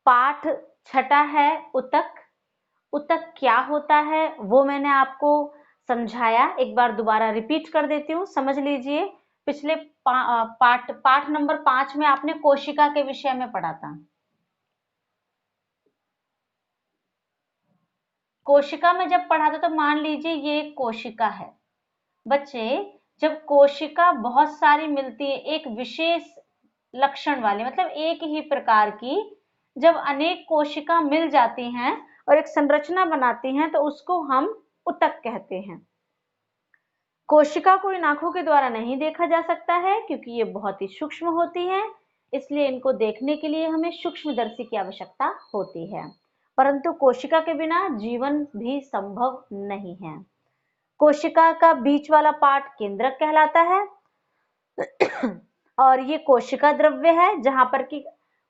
पाठ छठा है उतक। उतक क्या होता है वो मैंने आपको समझाया, एक बार दोबारा रिपीट कर देती हूँ, समझ लीजिए। पिछले पाठ नंबर 5 में आपने कोशिका के विषय में पढ़ा था। कोशिका में जब पढ़ा था तो मान लीजिए ये एक कोशिका है। बच्चे, जब कोशिका बहुत सारी मिलती है एक विशेष लक्षण वाली, मतलब एक ही प्रकार की, जब अनेक कोशिका मिल जाती हैं और एक संरचना बनाती हैं तो उसको हम उतक कहते हैं। कोशिका को इन आंखों के द्वारा नहीं देखा जा सकता है क्योंकि ये बहुत ही सूक्ष्म होती हैं, इसलिए इनको देखने के लिए हमें सूक्ष्मदर्शी की आवश्यकता होती है। परंतु कोशिका के बिना जीवन भी संभव नहीं है। कोशिका का बीच वाला पार्ट केंद्रक कहलाता है और ये कोशिका द्रव्य है जहां पर कि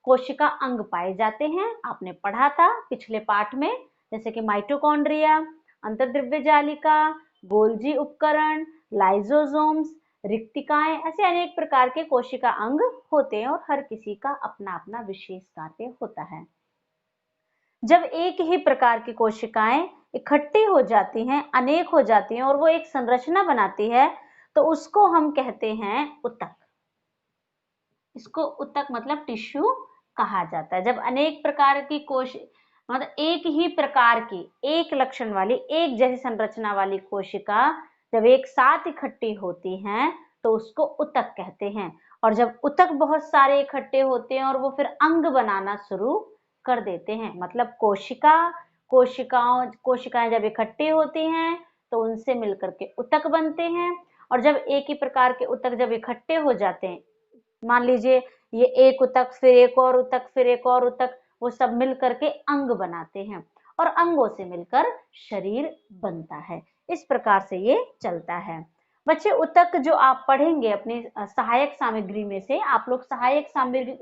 कोशिका अंग पाए जाते हैं। आपने पढ़ा था पिछले पाठ में, जैसे कि माइटोकॉन्ड्रिया, अंतर्द्रव्य जालिका, गोल्जी उपकरण, लाइसोसोम्स, रिक्तिकाएं, ऐसे अनेक प्रकार के कोशिका अंग होते हैं और हर किसी का अपना अपना विशेष कार्य होता है। जब एक ही प्रकार की कोशिकाएं इकट्ठी हो जाती हैं, अनेक हो जाती हैं और वो एक संरचना बनाती है तो उसको हम कहते हैं उतक। इसको उतक मतलब टिश्यू कहा जाता है। जब अनेक प्रकार की मतलब एक ही प्रकार की, एक लक्षण वाली, एक जैसी संरचना वाली कोशिका जब एक साथ इकट्ठी होती हैं तो उसको उतक कहते हैं। और जब उतक बहुत सारे इकट्ठे होते हैं और वो फिर अंग बनाना शुरू कर देते हैं, मतलब कोशिकाएं जब इकट्ठी होती हैं तो उनसे मिलकर के उतक बनते हैं। और जब एक ही प्रकार के उतक जब इकट्ठे हो जाते हैं, मान लीजिए ये एक उतक, फिर एक और उतक, फिर एक और उतक, वो सब मिल करके अंग बनाते हैं और अंगों से मिलकर शरीर बनता है। इस प्रकार से ये चलता है। बच्चे, उतक जो आप पढ़ेंगे अपनी सहायक सामग्री में से, आप लोग सहायक सामग्री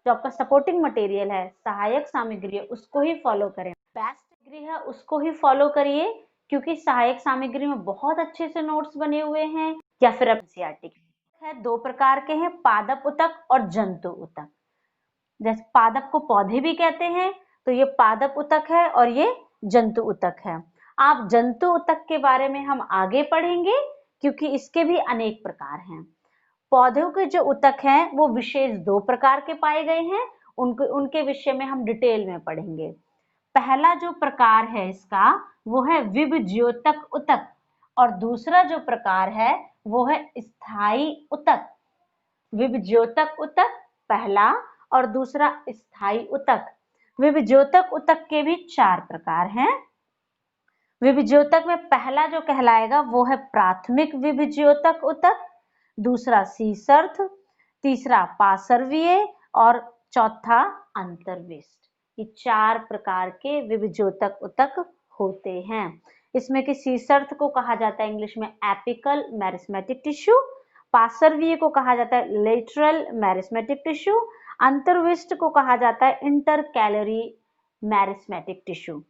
जो आपका सपोर्टिंग मटेरियल है, सहायक सामग्री है, उसको ही फॉलो करें। बेस्ट डिग्री है उसको ही फॉलो करिए क्योंकि सहायक सामग्री में बहुत अच्छे से नोट्स बने हुए हैं। या फिर एनसीईआरटी है, दो प्रकार के हैं, पादप उतक और जंतु उतक। जैसे पादप को पौधे भी कहते हैं तो ये पादप उतक है और ये जंतु उतक है। आप जंतु उतक के बारे में हम आगे पढ़ेंगे क्योंकि इसके भी अनेक प्रकार हैं। पौधों के जो उतक हैं वो विशेष दो प्रकार के पाए गए हैं, उनके विषय में हम डिटेल में पढ़ेंगे। पहला जो प्रकार है इसका वो है विभज्योतक उतक और दूसरा जो प्रकार है वो है स्थायी उतक। विभज्योतक उतक पहला और दूसरा स्थायी उतक। विभज्योतक उतक के भी 4 प्रकार हैं। विभज्योतक में पहला जो कहलाएगा वो है प्राथमिक विभज्योतक उतक, दूसरा सीसर्थ, तीसरा पार्श्वीय और चौथा अंतर्विष्ट। ये 4 प्रकार के विभज्योतक उतक होते हैं। इसमें कि सीसर्थ को कहा जाता है इंग्लिश में एपिकल मेरिस्मेटिक टिश्यू, पार्श्वीय को कहा जाता है लेटरल मेरिस्मेटिक टिश्यू, अंतर्विष्ट को कहा जाता है इंटरकैलरी मेरिस्मेटिक टिश्यू।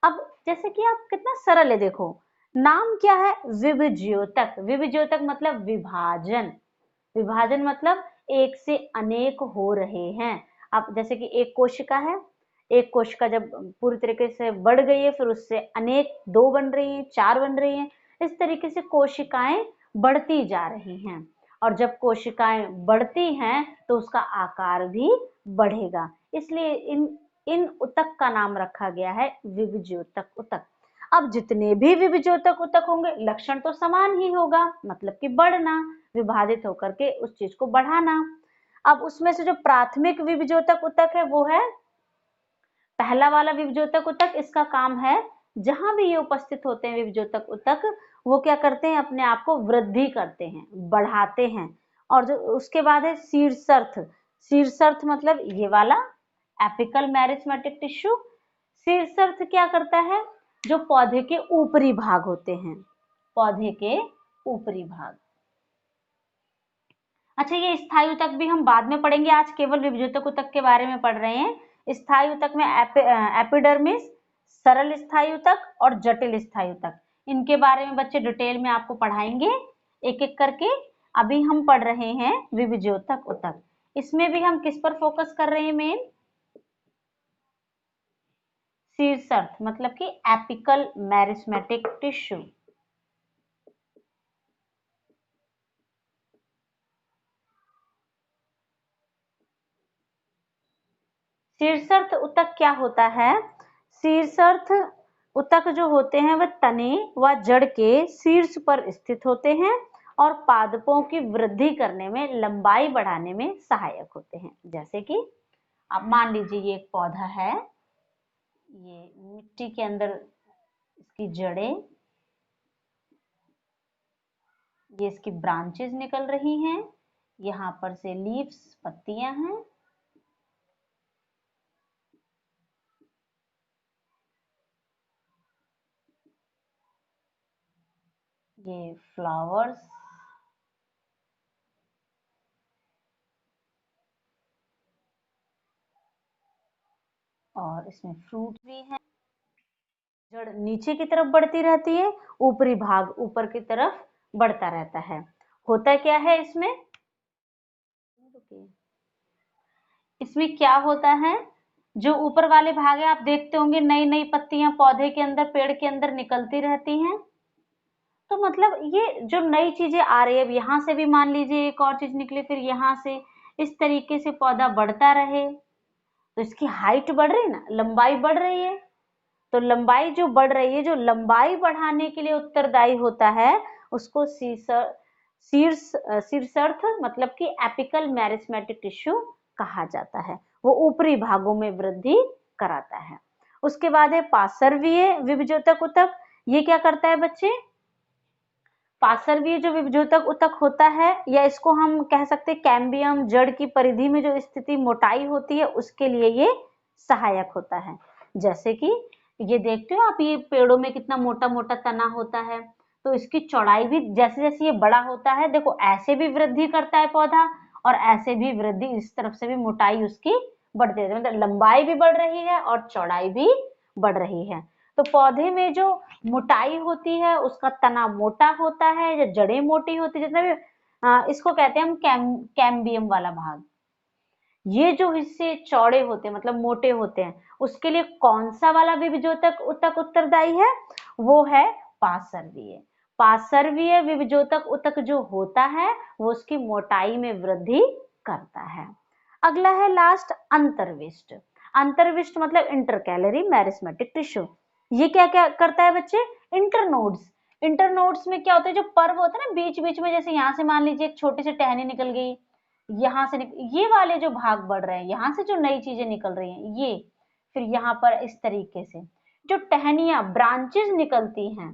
अब जैसे कि आप कितना सरल है, देखो नाम क्या है, विभज्योतक। विभज्योतक मतलब विभाजन, विभाजन मतलब एक से अनेक हो रहे हैं। अब जैसे कि एक कोशिका है, एक कोशिका जब पूरी तरीके से बढ़ गई है फिर उससे अनेक 2 बन रही हैं, 4 बन रही हैं, इस तरीके से कोशिकाएं बढ़ती जा रही हैं। और जब कोशिकाएं बढ़ती हैं तो उसका आकार भी बढ़ेगा, इसलिए इन उतक का नाम रखा गया है विभज्योतक उतक। अब जितने भी विभज्योतक उतक होंगे लक्षण तो समान ही होगा, मतलब कि बढ़ना, विभाजित होकर के उस चीज को बढ़ाना। अब उसमें से जो प्राथमिक विभज्योतक उतक है वो है पहला वाला विभज्योतक उतक। इसका काम है जहां भी ये उपस्थित होते हैं विभज्योतक उतक, वो क्या करते हैं, अपने आप को वृद्धि करते हैं, बढ़ाते हैं। और जो उसके बाद है शीर्षर्थ। शीर्षर्थ मतलब ये वाला एपिकल मेरिस्मेटिक टिश्यू। शीर्षर्थ क्या करता है, जो पौधे के ऊपरी भाग होते हैं, पौधे के ऊपरी भाग। अच्छा, ये स्थायी उतक भी हम बाद में पढ़ेंगे, आज केवल विभज्योतक उतक के बारे में पढ़ रहे हैं। स्थायी उतक में एपिडर्मिस, सरल स्थायी उतक और जटिल स्थायी उतक, इनके बारे में बच्चे डिटेल में आपको पढ़ाएंगे एक एक करके। अभी हम पढ़ रहे हैं विभज्योतक उतक। इसमें भी हम किस पर फोकस कर रहे हैं, मेन शीर्षर्थ मतलब कि एपिकल मेरिस्मेटिक टिश्यू। शीर्षर्थ ऊतक क्या होता है? शीर्षर्थ ऊतक जो होते हैं वह तने व जड़ के शीर्ष पर स्थित होते हैं और पादपों की वृद्धि करने में, लंबाई बढ़ाने में सहायक होते हैं। जैसे कि अब मान लीजिए ये एक पौधा है, ये मिट्टी के अंदर इसकी जड़ें, ये इसकी ब्रांचेस निकल रही हैं, यहाँ पर से लीव्स पत्तियां हैं, ये फ्लावर्स, और इसमें फ्रूट भी है। जड़ नीचे की तरफ बढ़ती रहती है, ऊपरी भाग ऊपर की तरफ बढ़ता रहता है। होता क्या है इसमें? इसमें क्या होता है, जो ऊपर वाले भाग है आप देखते होंगे नई नई पत्तियां पौधे के अंदर, पेड़ के अंदर निकलती रहती हैं। तो मतलब ये जो नई चीजें आ रही है, अब यहाँ से भी मान लीजिए एक और चीज निकले, फिर यहाँ से, इस तरीके से पौधा बढ़ता रहे तो इसकी हाइट बढ़ रही है ना, लंबाई बढ़ रही है। तो लंबाई जो बढ़ रही है, जो लंबाई बढ़ाने के लिए उत्तरदायी होता है उसको शीर्षर्थ मतलब कि एपिकल मेरिस्मेटिक टिश्यू कहा जाता है। वो ऊपरी भागों में वृद्धि कराता है। उसके बाद है पार्श्वीय विभजोतक ऊतक। ये क्या करता है बच्चे? पार्श्वीय जो विभजोतक ऊतक होता है, या इसको हम कह सकते हैं कैम्बियम, जड़ की परिधि में जो स्थिति मोटाई होती है उसके लिए ये सहायक होता है। जैसे कि ये देखते हो आप, ये पेड़ों में कितना मोटा मोटा तना होता है, तो इसकी चौड़ाई भी जैसे जैसे ये बड़ा होता है, देखो ऐसे भी वृद्धि करता है पौधा और ऐसे भी वृद्धि, इस तरफ से भी मोटाई उसकी बढ़ती है, मतलब लंबाई भी बढ़ रही है और चौड़ाई भी बढ़ रही है। तो पौधे में जो मोटाई होती है, उसका तना मोटा होता है या जड़ें मोटी होती है, जितना भी इसको कहते हैं हम कैम्बियम वाला भाग। ये जो हिस्से चौड़े होते हैं मतलब मोटे होते हैं, उसके लिए कौन सा वाला विभजोतक ऊतक उत्तरदायी है? वो है पार्श्वीय। पार्श्वीय विभजोतक ऊतक जो होता है वो उसकी मोटाई में वृद्धि करता है। अगला है लास्ट अंतर्विष्ट। अंतर्विष्ट मतलब इंटरकैलरी मेरिस्मेटिक टिश्यू। ये क्या क्या करता है बच्चे? इंटरनोड्स। इंटरनोड्स में क्या होता है, जो पर्व होता है ना बीच बीच में, जैसे यहाँ से मान लीजिए एक छोटी सी टहनी निकल गई, यहाँ से ये वाले जो भाग बढ़ रहे हैं, यहाँ से जो नई चीजें निकल रही हैं ये, फिर यहाँ पर इस तरीके से जो टहनियां, ब्रांचेस निकलती हैं,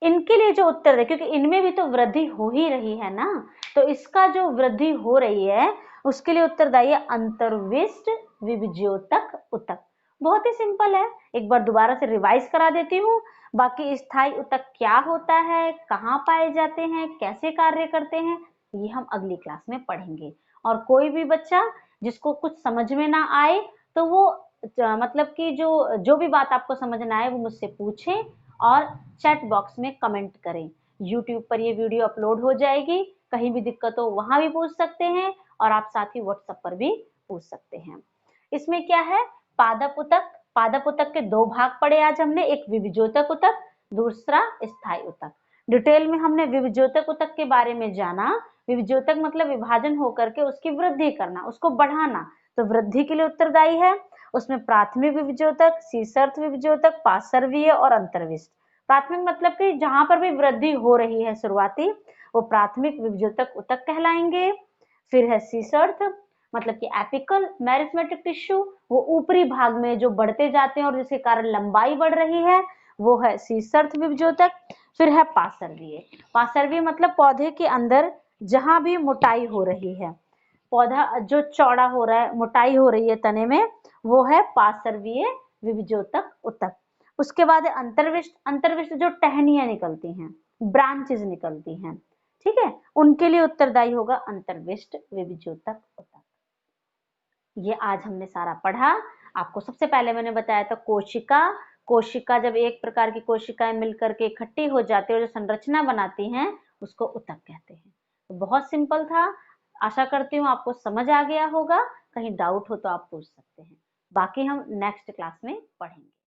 इनके लिए जो उत्तर है, क्योंकि इनमें भी तो वृद्धि हो ही रही है ना, तो इसका जो वृद्धि हो रही है उसके लिए उत्तरदायी है अंतर्विष्ट विभजोतक ऊतक। बहुत ही सिंपल है, एक बार दोबारा से रिवाइज करा देती हूँ। बाकी स्थायी ऊतक क्या होता है, कहाँ पाए जाते हैं, कैसे कार्य करते हैं, ये हम अगली क्लास में पढ़ेंगे। और कोई भी बच्चा जिसको कुछ समझ में ना आए तो वो मतलब कि जो जो भी बात आपको समझ ना आए वो मुझसे पूछे और चैट बॉक्स में कमेंट करें। यूट्यूब पर ये वीडियो अपलोड हो जाएगी, कहीं भी दिक्कत हो वहां भी पूछ सकते हैं, और आप साथ ही व्हाट्सएप पर भी पूछ सकते हैं। इसमें क्या है, पादप ऊतक। पादप ऊतक के दो भाग पढ़े आज हमने, एक विभजोतक ऊतक, दूसरा स्थायी ऊतक। डिटेल में हमने विभजोतक ऊतक के बारे में जाना। विभजोतक मतलब विभाजन होकर के उसकी वृद्धि करना, उसको बढ़ाना, तो वृद्धि के लिए उत्तरदायी है। उसमें प्राथमिक विभजोतक, शीर्षर्थ विभजोतक, पार्श्वीय और अंतर्विष्ट। प्राथमिक मतलब कि जहां पर भी वृद्धि हो रही है शुरुआती, वो प्राथमिक विभजोतक ऊतक कहलाएंगे। फिर है शीर्षर्थ मतलब कि एपिकल मेरिस्मेटिक टिश्यू, वो ऊपरी भाग में जो बढ़ते जाते हैं और जिसके कारण लंबाई बढ़ रही है, वो है शीर्षर्थ विभजोतक। फिर है पार्श्वीय। पार्श्वीय मतलब पौधे के अंदर जहां भी मोटाई हो रही है, पौधा जो चौड़ा हो रहा है, मोटाई हो रही है तने में, वो है पार्श्वीय विभजोतक ऊतक। उसके बाद है अंतर्विष्ट। अंतर्विष्ट जो टहनियां निकलती हैं, ब्रांचेस निकलती हैं, ठीक है, उनके लिए उत्तरदायी होगा अंतर्विष्ट विभजोतक ऊतक। ये आज हमने सारा पढ़ा। आपको सबसे पहले मैंने बताया था कोशिका। कोशिका जब एक प्रकार की कोशिकाएं मिलकर के इकट्ठी हो जाती है और जो संरचना बनाती हैं उसको ऊतक कहते हैं। तो बहुत सिंपल था। आशा करती हूँ आपको समझ आ गया होगा। कहीं डाउट हो तो आप पूछ सकते हैं। बाकी हम नेक्स्ट क्लास में पढ़ेंगे।